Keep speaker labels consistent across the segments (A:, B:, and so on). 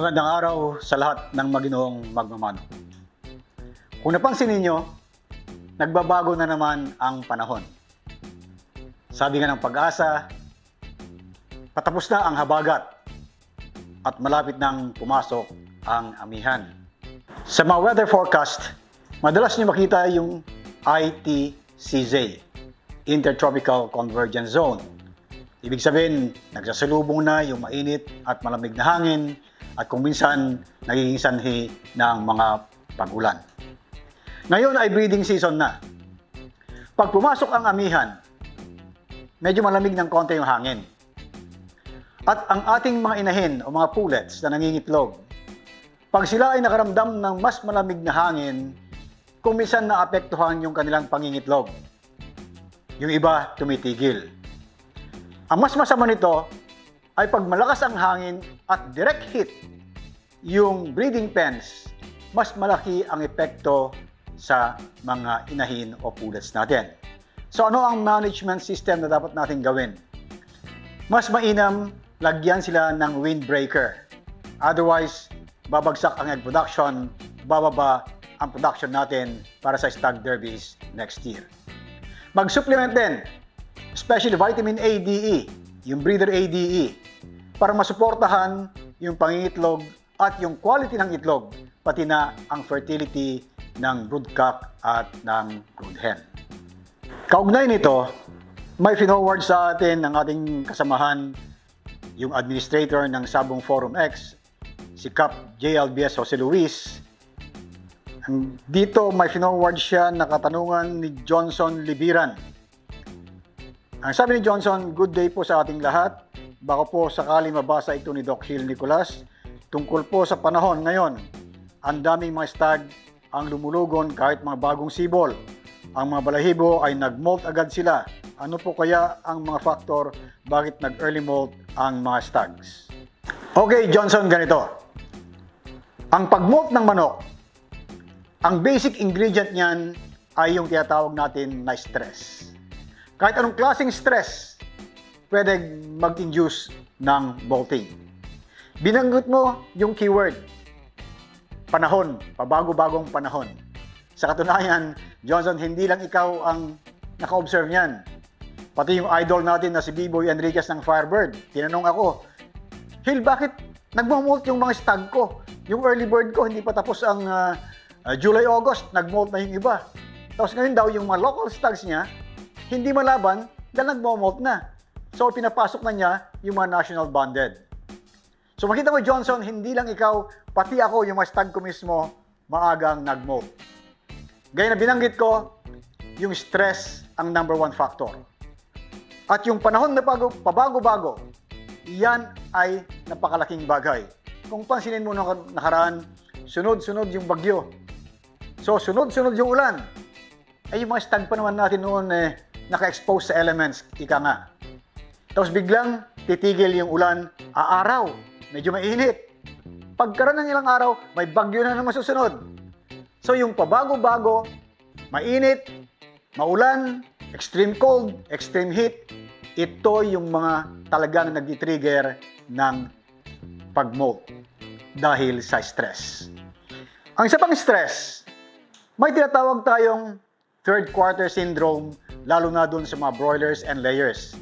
A: Magandang araw sa lahat ng maginoong magmamano. Kung napansin ninyo, nagbabago na naman ang panahon. Sabi nga ng Pag-asa, patapos na ang habagat at malapit nang pumasok ang amihan. Sa mga weather forecast, madalas niyo makita yung ITCZ, Intertropical Convergence Zone. Ibig sabihin, nagsasalubong na yung mainit at malamig na hangin at kung minsan nagiging sanhi ng mga pag-ulan. Ngayon ay breeding season na. Pag pumasok ang amihan, medyo malamig ng konti yung hangin. At ang ating mga inahin o mga pullets na nangingitlog, pag sila ay nakaramdam ng mas malamig na hangin, kung minsan naapektuhan yung kanilang pangingitlog. Yung iba tumitigil. Ang mas masama nito ay pag malakas ang hangin at direct hit yung breeding pens, mas malaki ang epekto sa mga inahin o pullets natin. So ano ang management system na dapat natin gawin? Mas mainam, lagyan sila ng windbreaker. Otherwise, babagsak ang egg production, bababa ang production natin para sa stag derbies next year. Mag-supplement din, especially vitamin A, D, E, yung breeder ADE, para masuportahan yung pangingitlog at yung quality ng itlog, pati na ang fertility ng broodcock at ng broodhen. Kaugnay nito, may finoward sa atin ng ating kasamahan, yung administrator ng Sabong Forum X, si Cap JLBS Jose Luis. Dito may finoward siya na katanungan ni Johnson Libiran. Ang sabi ni Johnson, good day po sa ating lahat. Baka po sakali mabasa ito ni Doc Hill Nicolas. Tungkol po sa panahon ngayon, ang daming mga stag ang lumulugon kahit mga bagong sibol. Ang mga balahibo ay nag-molt agad sila. Ano po kaya ang mga faktor bakit nag-early molt ang mga stags? Okay, Johnson, ganito. Ang pag-molt ng manok, ang basic ingredient niyan ay yung tinatawag natin na stress. Kahit anong klaseng stress, pwede mag-induce ng bolting. Binanggit mo yung keyword, panahon, pabago-bagong panahon. Sa katunayan, Johnson, hindi lang ikaw ang naka-observe niyan. Pati yung idol natin na si B-Boy Enriquez ng Firebird, tinanong ako, Hill, bakit nagmamolt yung mga stag ko? Yung early bird ko, hindi pa tapos ang July-August, nagmolt na yung iba. Tapos ngayon daw, yung mga local stags niya, hindi malaban dahil nagmo-molt na. So, pinapasok na niya yung mga national bonded. So, makita mo, Johnson, hindi lang ikaw, pati ako, yung mga stag ko mismo, maagang nag-molt. Gaya na binanggit ko, yung stress ang number one factor. At yung panahon na pabago-bago, yan ay napakalaking bagay. Kung pansinin mo nakaraan, sunod-sunod yung bagyo. So, sunod-sunod yung ulan. Ay, yung mga stag pa naman natin noon, naka-expose sa elements, ika nga. Tapos biglang titigil yung ulan, aaraw, medyo mainit. Pagkaroon ng ilang araw, may bagyo na naman susunod. So yung pabago-bago, mainit, maulan, extreme cold, extreme heat, ito yung mga talagang nag-trigger ng pag-molt dahil sa stress. Ang isa pang stress, may tinatawag tayong third quarter syndrome, lalo na dun sa mga broilers and layers.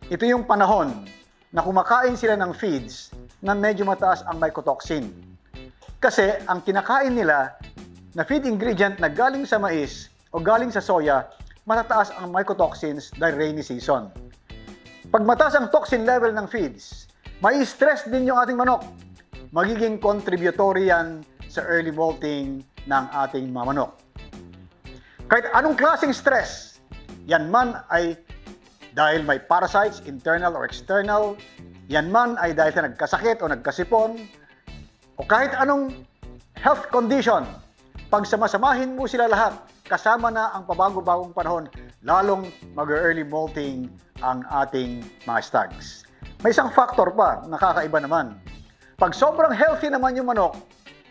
A: Ito yung panahon na kumakain sila ng feeds na medyo mataas ang mycotoxin. Kasi ang kinakain nila na feed ingredient na galing sa mais o galing sa soya, matataas ang mycotoxins dahil rainy season. Pag mataas ang toxin level ng feeds, may stress din yung ating manok. Magiging contributory yan sa early molting ng ating mga manok. Kahit anong klaseng stress, yan man ay dahil may parasites, internal or external, yan man ay dahil sa nagkasakit o nagkasipon, o kahit anong health condition, pag samasamahin mo sila lahat, kasama na ang pabago-bagong panahon, lalong mag-early molting ang ating mga stags. May isang factor pa, nakakaiba naman. Pag sobrang healthy naman yung manok,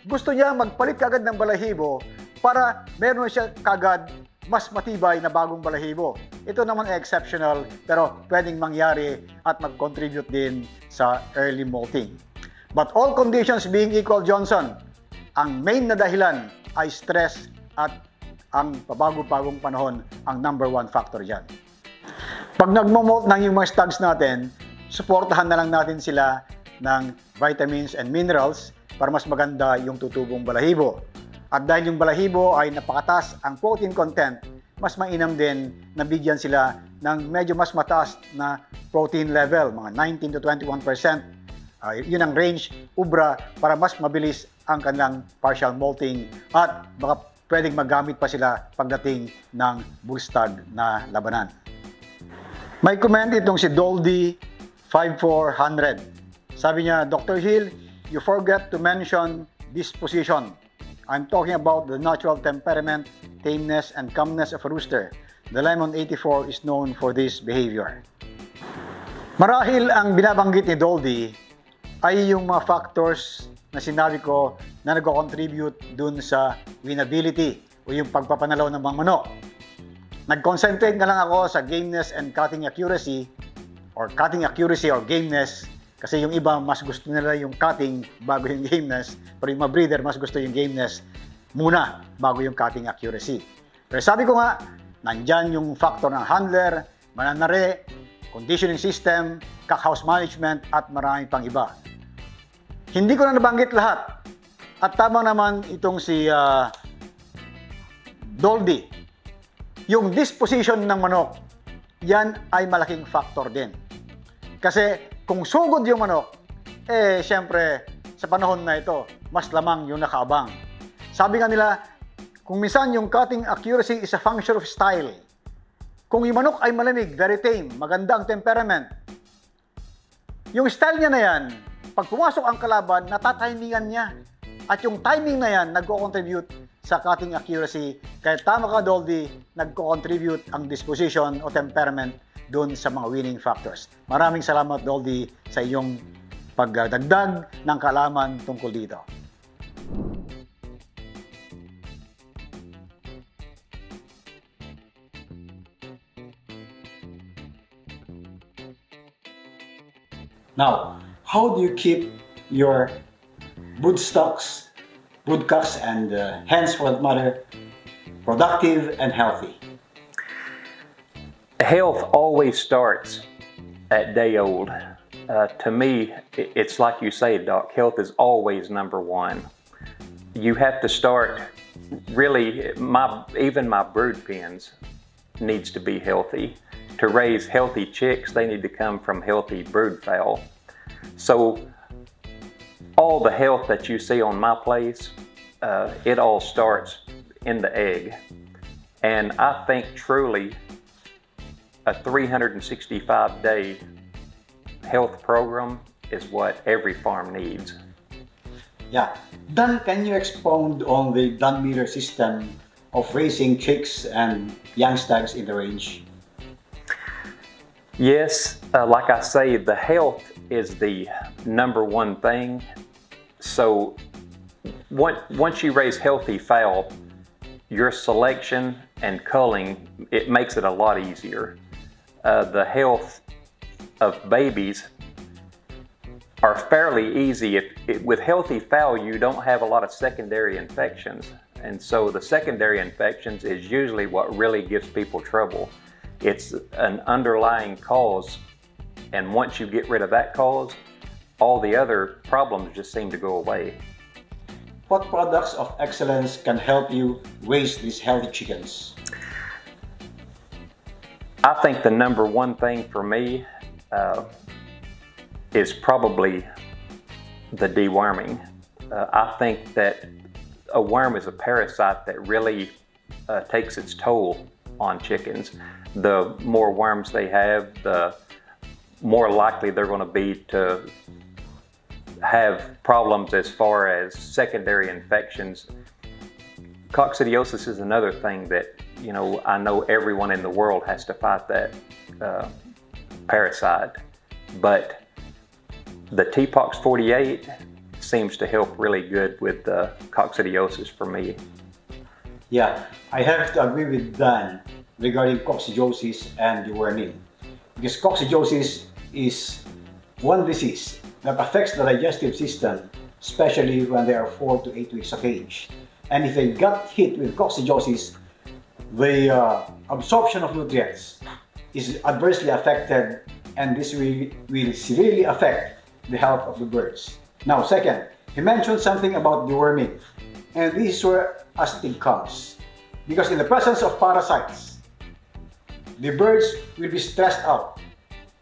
A: gusto niya magpalit kagad ng balahibo para meron siya kagad mas matibay na bagong balahibo. Ito naman ay exceptional pero pwedeng mangyari at mag-contribute din sa early molting. But all conditions being equal, Johnson, ang main na dahilan ay stress at ang pabago-bagong panahon ang number one factor dyan. Pag nagmo-molt ng yung mga stags natin, suportahan na lang natin sila ng vitamins and minerals para mas maganda yung tutubong balahibo. At dahil yung balahibo ay napakatas ang protein content, mas mainam din na bigyan sila ng medyo mas mataas na protein level, mga 19 to 21%. Yun ang range, ubra, para mas mabilis ang kanilang partial molting at baka pwedeng magamit pa sila pagdating ng bullstag na labanan. May comment itong si Doldy 5400. Sabi niya, Dr. Hill, you forget to mention disposition. I'm talking about the natural temperament, tameness, and calmness of a rooster. The Lemon 84 is known for this behavior. Marahil ang binabanggit ni Doldy ay yung mga factors na sinabi ko na nag-contribute dun sa winability o yung pagpapanalaw ng mga manok. Nag-concentrate na lang ako sa gameness and cutting accuracy or gameness kasi yung iba mas gusto nila yung cutting bago yung gameness, pero yung mga breeder mas gusto yung gameness muna bago yung cutting accuracy. Pero sabi ko nga, nandyan yung factor ng handler, mananare, conditioning system, cockhouse management at marami pang iba. Hindi ko na nabanggit lahat. At tama naman itong si Doldy. Yung disposition ng manok, yan ay malaking factor din. Kasi kung sugod yung manok, syempre sa panahon na ito, mas lamang yung nakaabang. Sabi nga nila, kung minsan yung cutting accuracy is a function of style. Kung yung manok ay malamig, very tame, maganda ang temperament, yung style niya na yan, pag pumasok ang kalaban, natatimingan niya. At yung timing na yan, nagko-contribute sa cutting accuracy. Kaya tama ka, Doldy, nagko-contribute ang disposition o temperament doon sa mga winning factors. Maraming salamat, Doldy, sa iyong pagdagdag ng kaalaman tungkol dito. Now, how do you keep your broodstocks, broodcocks, and hens for that matter, productive and healthy?
B: Health always starts at day old. To me, it's like you say, Doc, health is always number one. You have to start, really, even my brood pens needs to be healthy. To raise healthy chicks, they need to come from healthy brood fowl. So all the health that you see on my place, it all starts in the egg. And I think truly a 365-day health program is what every farm needs.
A: Yeah. Dan, can you expound on the Dunn Miller system of raising chicks and young stags in the range?
B: Yes, like I say, the health is the number one thing. So once you raise healthy fowl, your selection and culling, it makes it a lot easier. The health of babies are fairly easy. With healthy fowl, you don't have a lot of secondary infections. And so the secondary infections is usually what really gives people trouble. It's an underlying cause, and once you get rid of that cause, all the other problems just seem to go away.
A: What products of excellence can help you raise these healthy chickens?
B: I think the number one thing for me is probably the deworming. I think that a worm is a parasite that really takes its toll on chickens. The more worms they have, the more likely they're going to be to have problems as far as secondary infections. Coccidiosis is another thing that, you know, I know everyone in the world has to fight that parasite, but the TPOXX 48 seems to help really good with the coccidiosis for me.
A: Yeah, I have to agree with Dan regarding coccidiosis and deworming, because coccidiosis is one disease that affects the digestive system, especially when they are 4 to 8 weeks of age. And if they got hit with coccidiosis, the absorption of nutrients is adversely affected, and this will severely affect the health of the birds. Now, second, he mentioned something about deworming, and this is where astig comes. Because in the presence of parasites, the birds will be stressed out.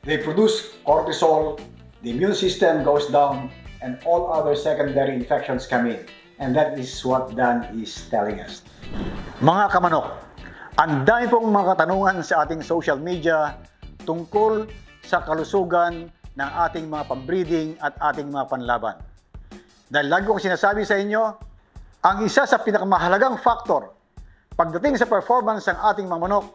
A: They produce cortisol, the immune system goes down, and all other secondary infections come in. And that is what Dan is telling us. Mga kamanok, ang dami pong mga katanungan sa ating social media tungkol sa kalusugan ng ating mga pambreeding at ating mga panlaban. Dahil lagi kong sinasabi sa inyo, ang isa sa pinakamahalagang factor pagdating sa performance ng ating mga manok,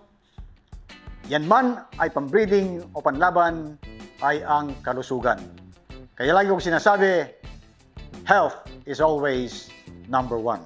A: yan man ay pambreeding o panlaban, ay ang kalusugan. Kaya lagi kong sinasabi, health is always number one.